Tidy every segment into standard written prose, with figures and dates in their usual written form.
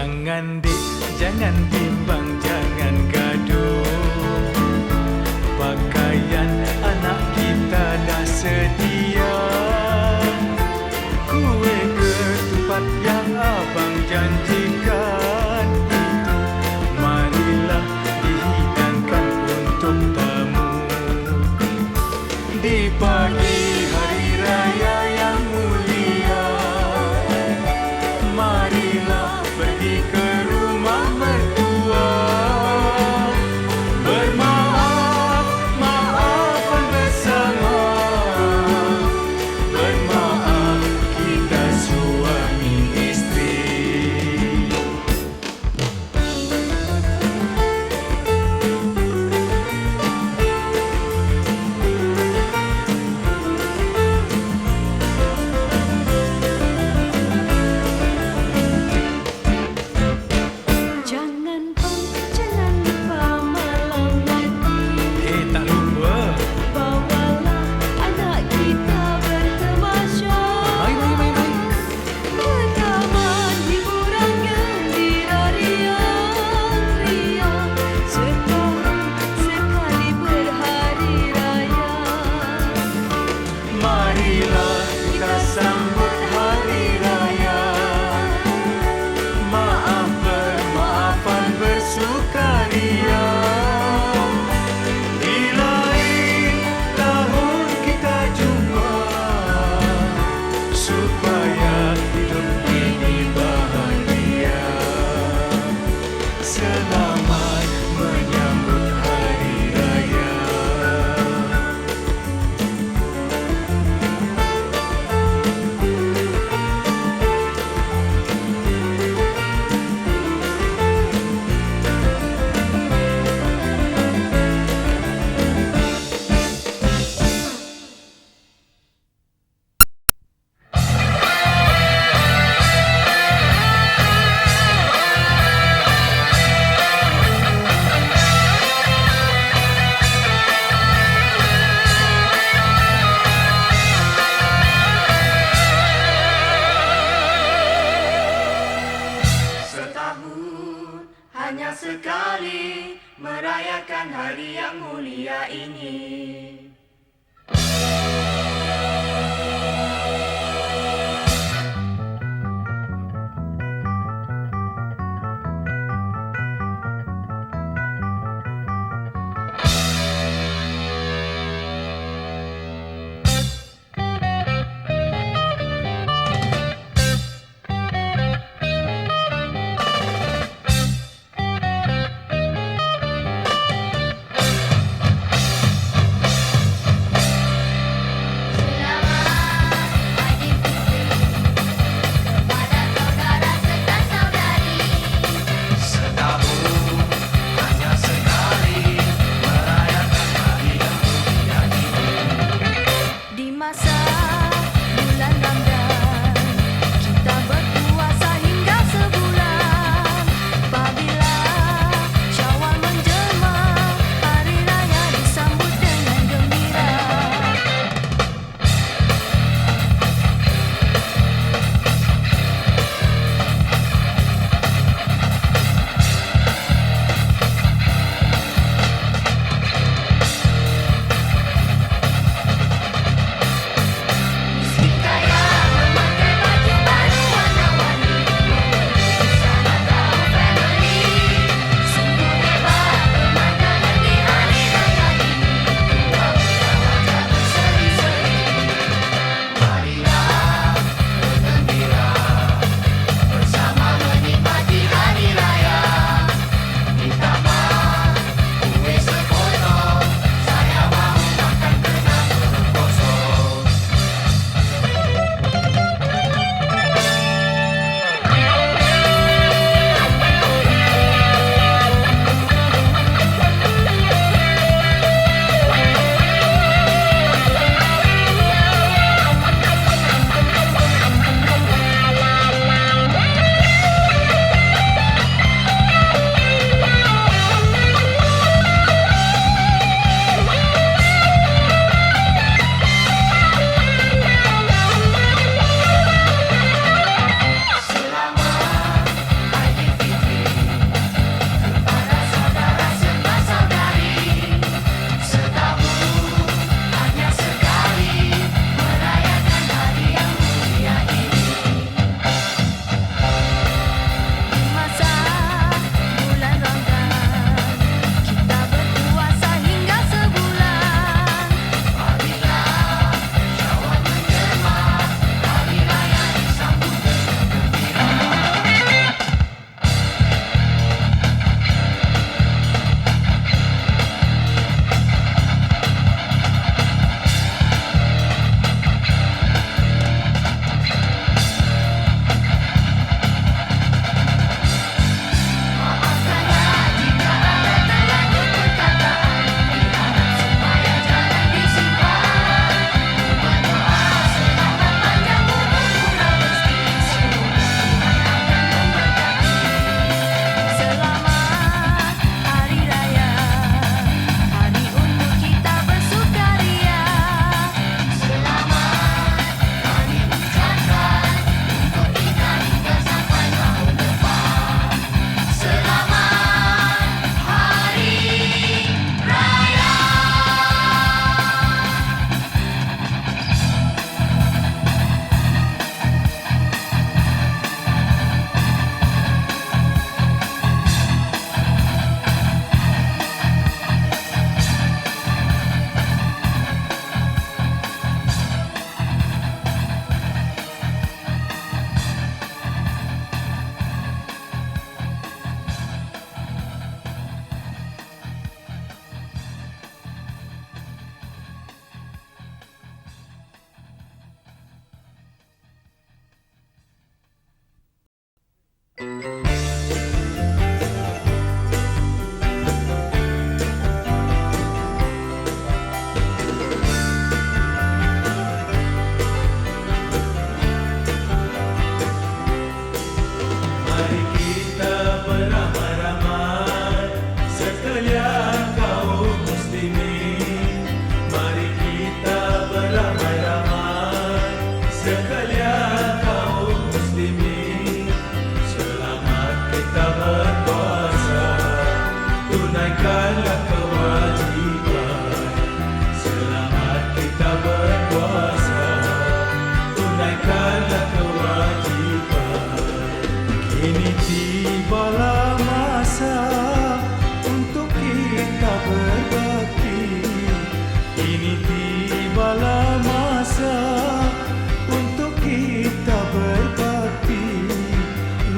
Jangan dik, jangan bimbang, jangan gaduh. Pakaian anak kita dah sedia. Kue ketupat yang abang janjikan itu, marilah dihidangkan untuk tamu. Di pagi hari raya yang mulia, marilah pergi ke rumah mertua. Bermaaf, maafan bersama. Bermaaf kita suami isteri. Jangan lupa malam nanti, Tak lupa. bawalah anak kita bertemasya. Mai. Bertaman hiburan gembira riang-riang, setahun sekali berhari raya. Marilah kita sambut hari raya. Maaf bermaafan bersukaria. Di lain tahun kita jumpa, supaya hidup ini bahagia. Selamat menyambut hari raya. Setahun hanya sekali merayakan hari yang mulia ini. Selamat beramai-ramai sekalian kaum muslimin. Mari kita beramai-ramai sekalian kaum muslimin. Selamat kita berpuasa, tunaikanlah kewajiban. Selamat kita berpuasa, tunaikanlah kewajiban. Kini tibalah masa untuk kita berbakti. Kini tibalah masa untuk kita berbakti.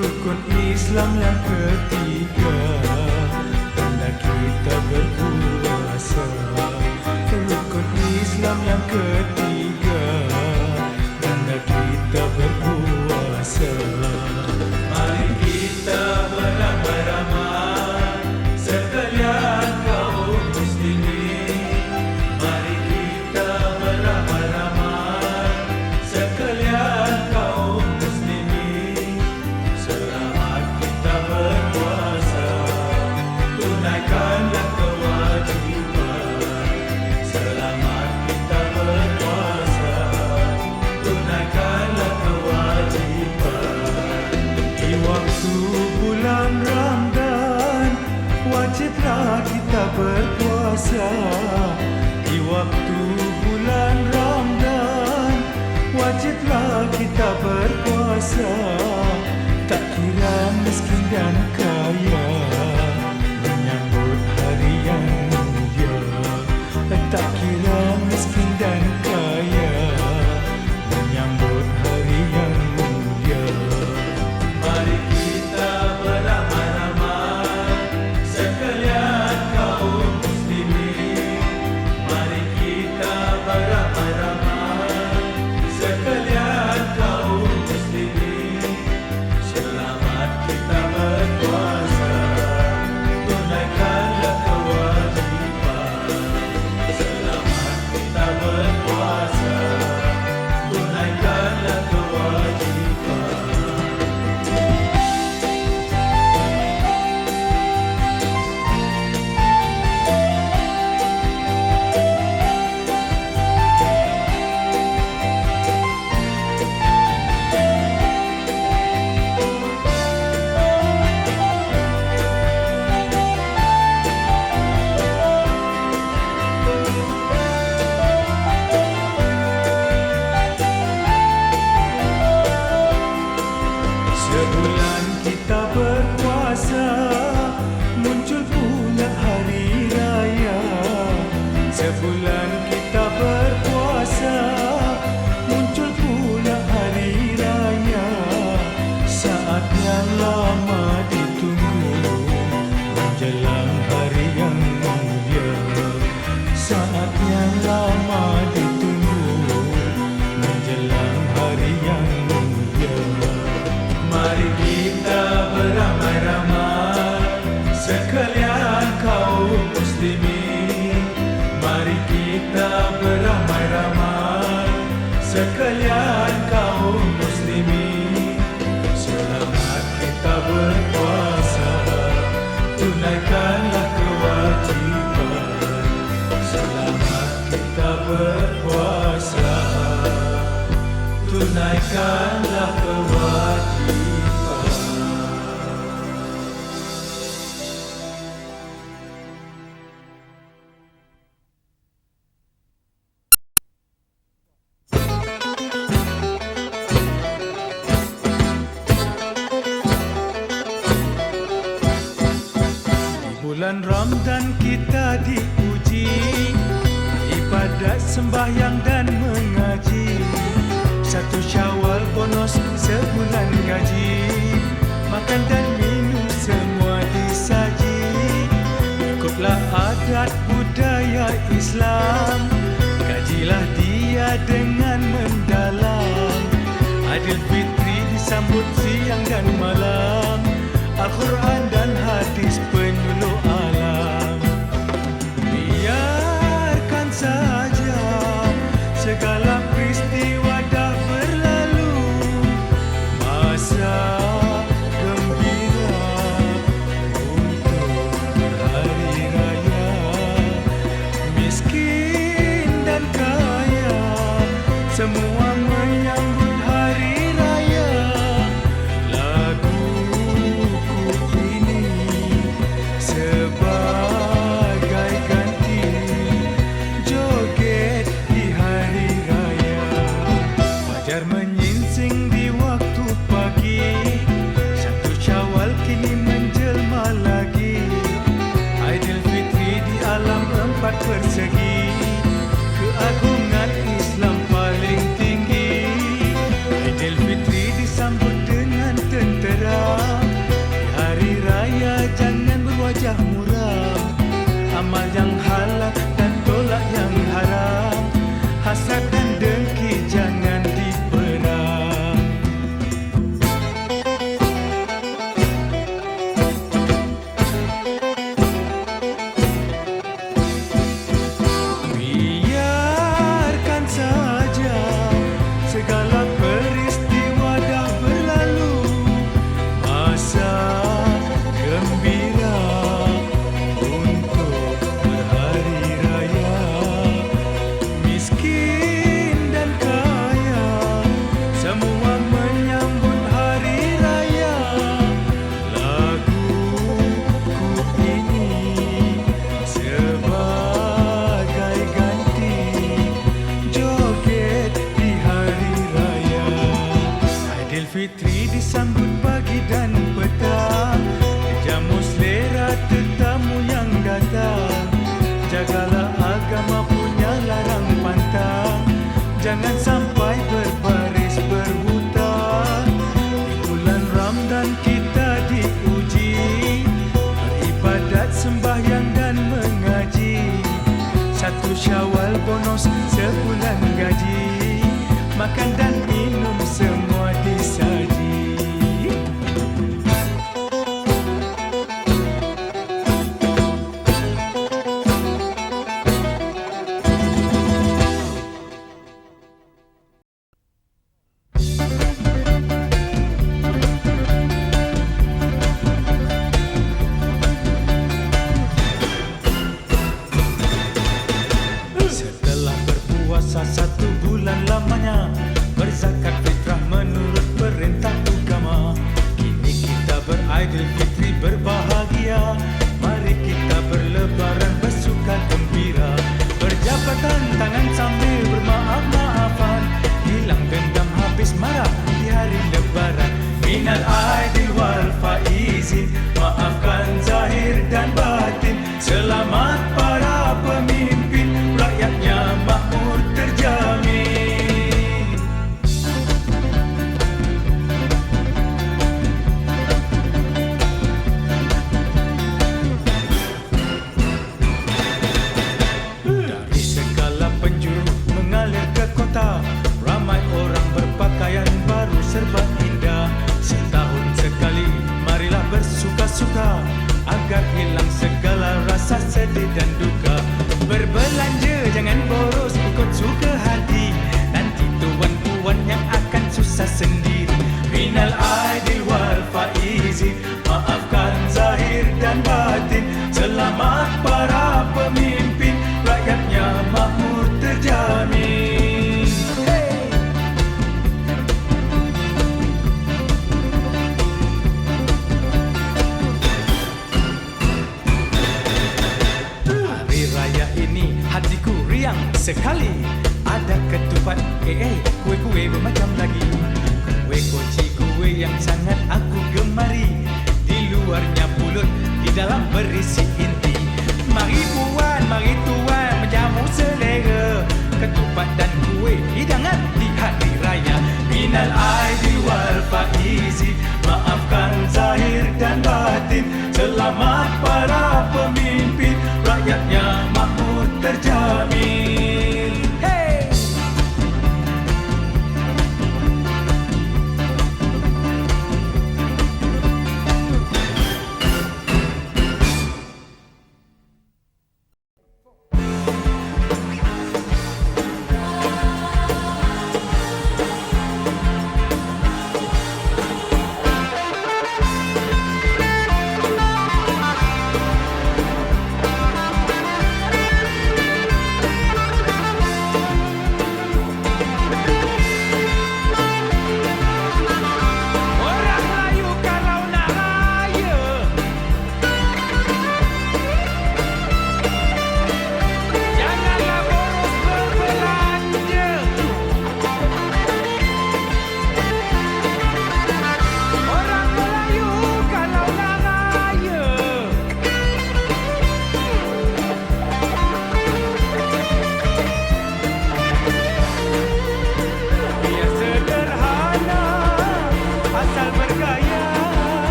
Rukun Islam yang ketiga, tanda kita berpuasa. Rukun Islam yang ketiga, tanda kita berpuasa. Mari kita beramai-ramai sekalian kaum muslimin. Mari kita beramai-ramai sekalian kaum muslimin. Selamat kita berpuasa, tunaikanlah kewajiban. Selamat kita berpuasa, tunaikanlah kewajiban. Di waktu bulan Ramadan, wajiblah kita berpuasa. Di waktu bulan Ramadan, wajiblah kita berpuasa. Tak kira miskin dan kaya, menyambut hari yang mulia. Tak kira miskin dan kaya, menyambut hari yang mulia. Mari kita beramai-ramai sekalian kaum muslimin. Mari kita beramai-ramai sekalian kaum muslimin. Selamat kita berpuasa, tunaikanlah kewajiban. Selamat kita berpuasa, tunaikanlah kewajiban. Sebulan kita berpuasa, muncul pula hari raya. Sebulan kita berpuasa, muncul pula hari raya. Saat yang lama ditunggu, menjelang hari yang mulia. Saat yang lama ditunggu, menjelang hari yang mulia. Mari kita beramai-ramai sekalian kaum muslimin. Mari kita beramai-ramai sekalian kaum muslimin. Selamat kita berpuasa, tunaikanlah kewajiban. Selamat kita berpuasa, tunaikanlah kewajiban. Bulan Ramadan kita diuji, ibadat sembahyang dan mengaji. Satu Syawal bonus sebulan gaji, makan dan minum semua disaji. Ikutlah adat budaya Islam, kajilah dia dengan mendalam. Aidilfitri disambut siang dan malam, Al-Quran dan hadis penyuluh alam. Biarkan saja segala peristiwa dah berlalu, masa gembira persegi, keagungan Islam paling tinggi. Aidilfitri disambut dengan tenteram. Di hari raya jangan berwajah muram. Amal yang halal dan tolak yang haram. Hasad dan dengki jangan diperang. Biarkan saja segala peristiwa dah berlalu. Masa gembira untuk berhari raya. Miskin dan kaya semua menyambut hari raya. Laguku ini sebagai ganti joget di hari raya. Aidilfitri disambut pagi dan petang, jamu selera tetamu yang datang. Jagalah agama punya larang pantang, jangan sampai berbaris berhutang. Di bulan Ramadan kita diuji, beribadat, sembahyang dan mengaji. 1 Syawal bonus sebulan gaji, makan dan minum semua disaji. Setelah berpuasa 1 bulan lamanya, berzakat fitrah menurut perintah agama. Kini kita beraidilfitri berbahagia, mari kita berlebaran bersuka gembira. Berjabatan tangan sambil bermaaf-maafan, hilang dendam habis marah di hari lebaran. Minal aidil wal faizin, maafkan zahir dan batin. Selamat para pemimpin, rakyatnya makmur terjamin. Dari segala penjuru mengalir ke kota, ramai orang berpakaian baru serba indah. Setahun sekali marilah bersuka-suka, agar hilang segala rasa sedih dan duka. Berbelanja jangan boros, ikut suka hati, nanti tuan puan yang akan susah sendiri. Minal aidil wal faizin, maafkan zahir dan batin. Selamat para pemimpin, rakyatnya makmur terjamin. Hey! Hari raya ini hatiku riang sekali. Ada ketupat, kue-kue bermacam lagi. Kue koci, kue yang sangat aku gemari. Di luarnya bulut, di dalam berisi inti. Mari puan, mari tuan, menjamu selera. Ketupat dan kue hidangan di hari raya. Minal aidil wal faizin, maafkan zahir dan batin. Selamat para pemimpin, rakyatnya makmur terjamin. Hey!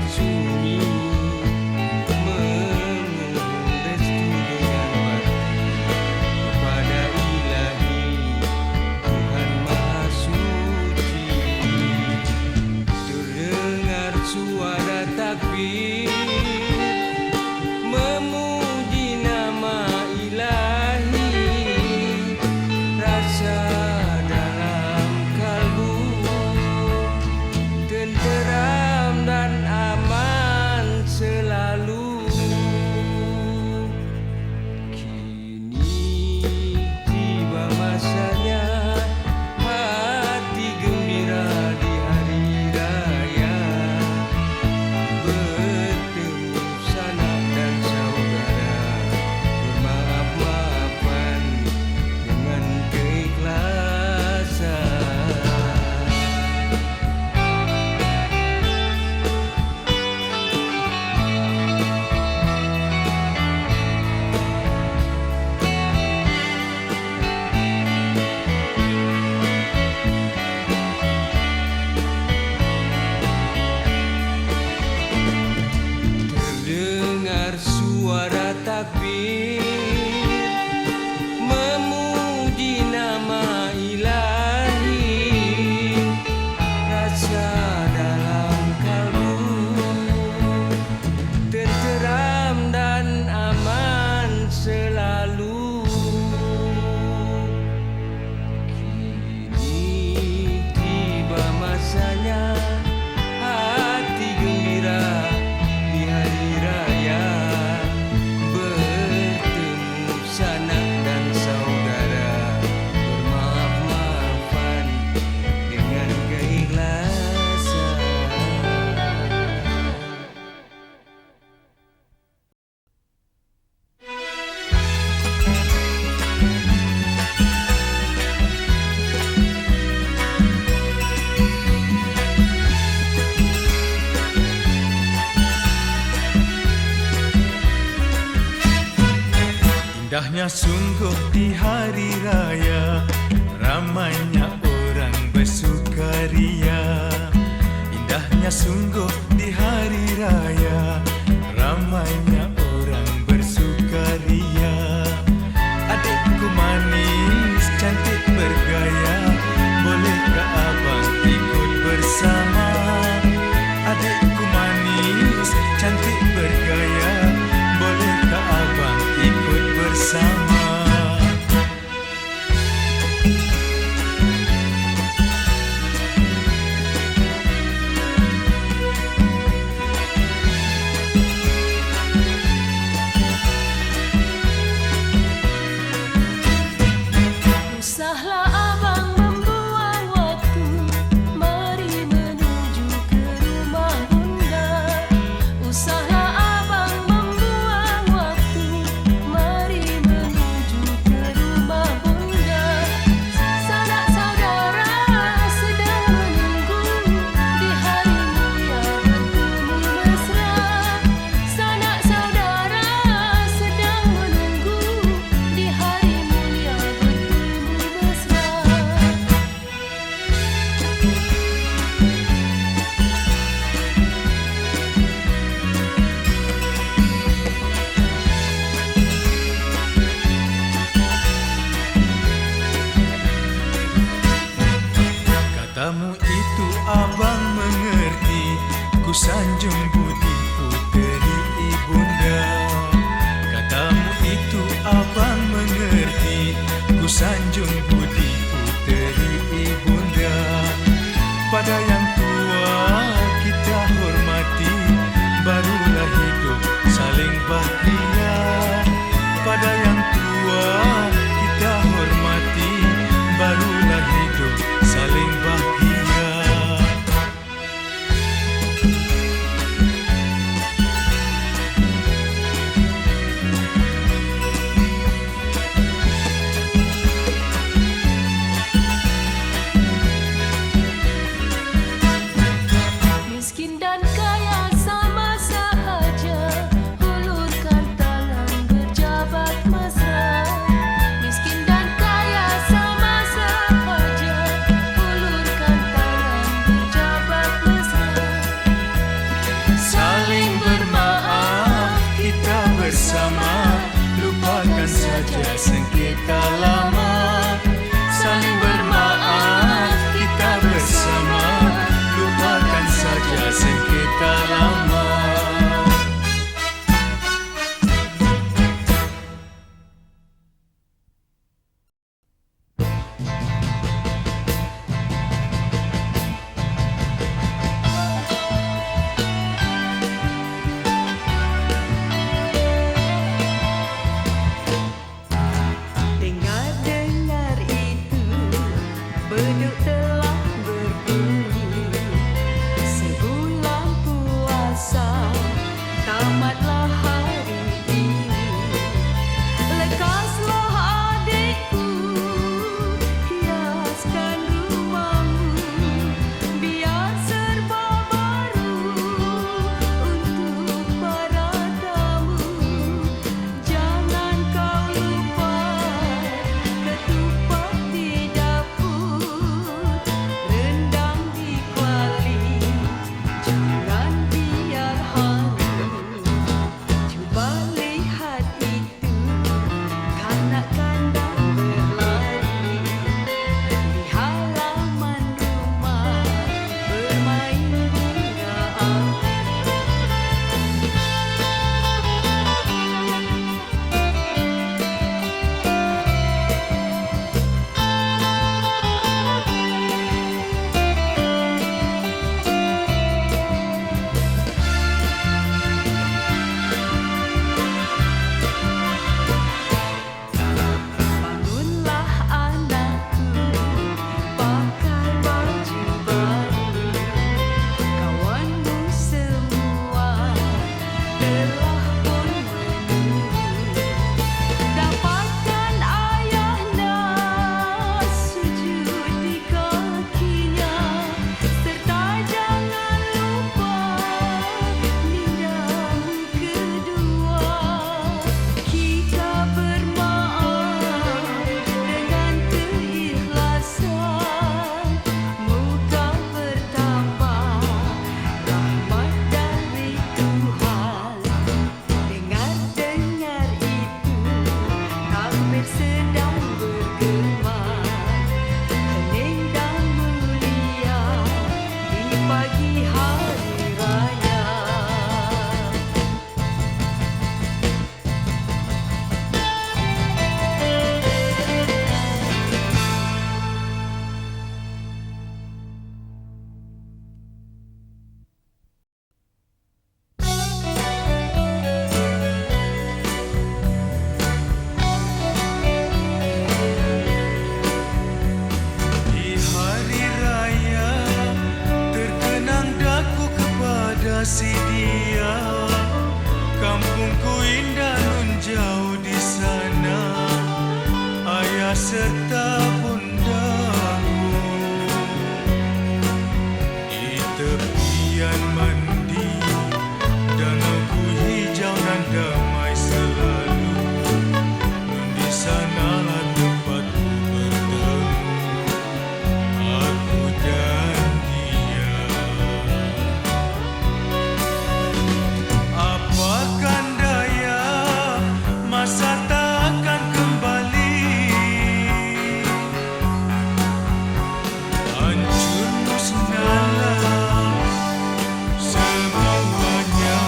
sunyi memohon restu dengan bakti kepada Ilahi Tuhan Maha Suci. Terdengar suara takbir memuji nama Ilahi, rasa dalam kalbu tenteram dan aman selalu. Kini tiba masanya hati gembira di hari raya, bertemu sanak dan saudara, bermaaf-maafan dengan keikhlasan. Terdengar suara takbir memuji nama Ilahi, rasa dalam kalbu tenteram dan aman selalu. Kini tiba masanya hati gembira di hari raya, bertemu sanak dan saudara, bermaaf-maafan dengan keikhlasan. Indahnya sungguh di hari raya, ramainya orang bersukaria. Indahnya sungguh di hari raya, ramainya orang bersukaria. Adikku manis, cantik bergaya, bolehkah abang ikut bersama? Adikku manis, cantik bergaya, bolehkah abang ikut bersama? Usahlah abang membuang waktu, mari menuju ke rumah bunda. Usahlah abang membuang waktu, mari menuju ke rumah bunda. Sanak saudara sedang menunggu di hari mulia bertemu mesra. Sanak saudara sedang menunggu di hari mulia bertemu mesra. Katamu itu abang mengerti, ku sanjung budi puteri ibunda. Katamu itu abang mengerti, ku sanjung budi puteri ibunda. Pada yang tua kita hormati, barulah hidup saling bahagia. Pada yang tua kita hormati, barulah hidup saling bahagia. sengketa lama. Saling bermaaf, kita bersama, lupakan saja sengketa lama. Dengar-dengar itu, beduk telah berbunyi. Sebulan puasa, tamatlah hari ini. Lekaslah adikku, hiaskan rumahmu, biar serba baru untuk para tamu. Jangan kau lupa ketupat di dapur, rendang di kuali, jangan biar haru. Cuba lihat itu, kanak-kanak berlari di halaman rumah, bermain bunga api. Bangunlah anakku, pakai baju baru. Kawanmu semua telah pun menunggu. Dapatkan ayahnya, sujud di kakinya, serta jangan lupa nindamu kedua. Kita bermaaf dengan keikhlasan, moga bertambah rahmat dari Tuhan. Dengar-dengar itu, takbir sedang bergema, hening dan mulia di pagi hari raya. Di hari raya terkenang daku kepada si dia. Kampungku indah nun jauh di sana, ayah serta bundaku. Di tepian mandi, danauku hijau dan damai selalu. Nun di sanalah tempatku bertemu, aku dan dia. Apakan daya, masa tak akan kembali. Hancur musnahlah semuanya.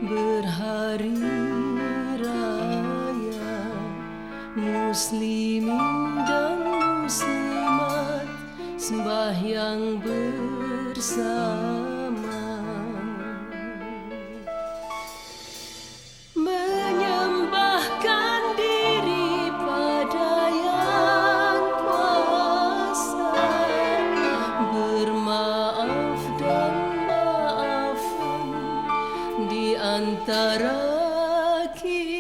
berhari raya, muslimin dan muslimat sembahyang bersama, menyembahkan diri pada yang kuasa, bermaaf dan maafan di antara kita.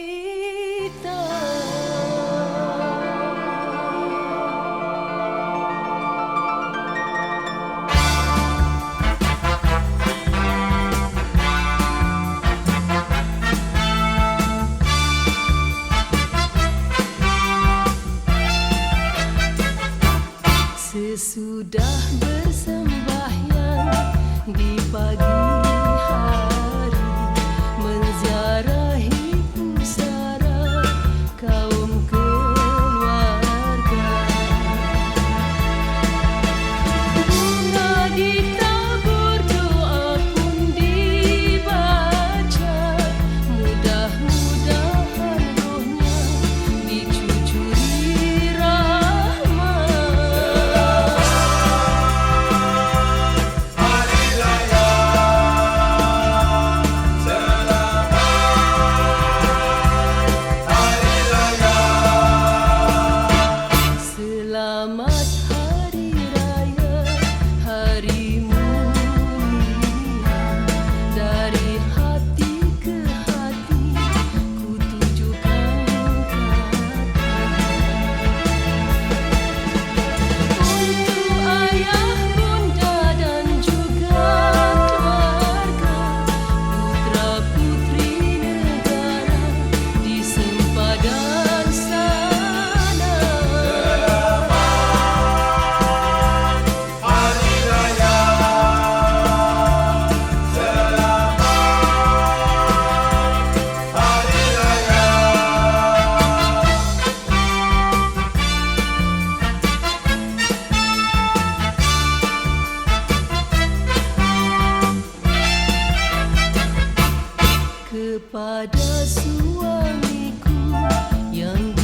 Sesudah bersembahyang di pagi hari, menziarahi pusara kaum keluarga. Bunga ditabur, doa pun dibaca, mudah-mudahan rohnya dicucuri rahmat. Selamat Hari Raya, Hari Mulia. Dari hati ke hati ku tujukan kata, untuk ayah, bunda dan juga keluarga, putra putri negara di sempadan sana. Kepada suamiku yang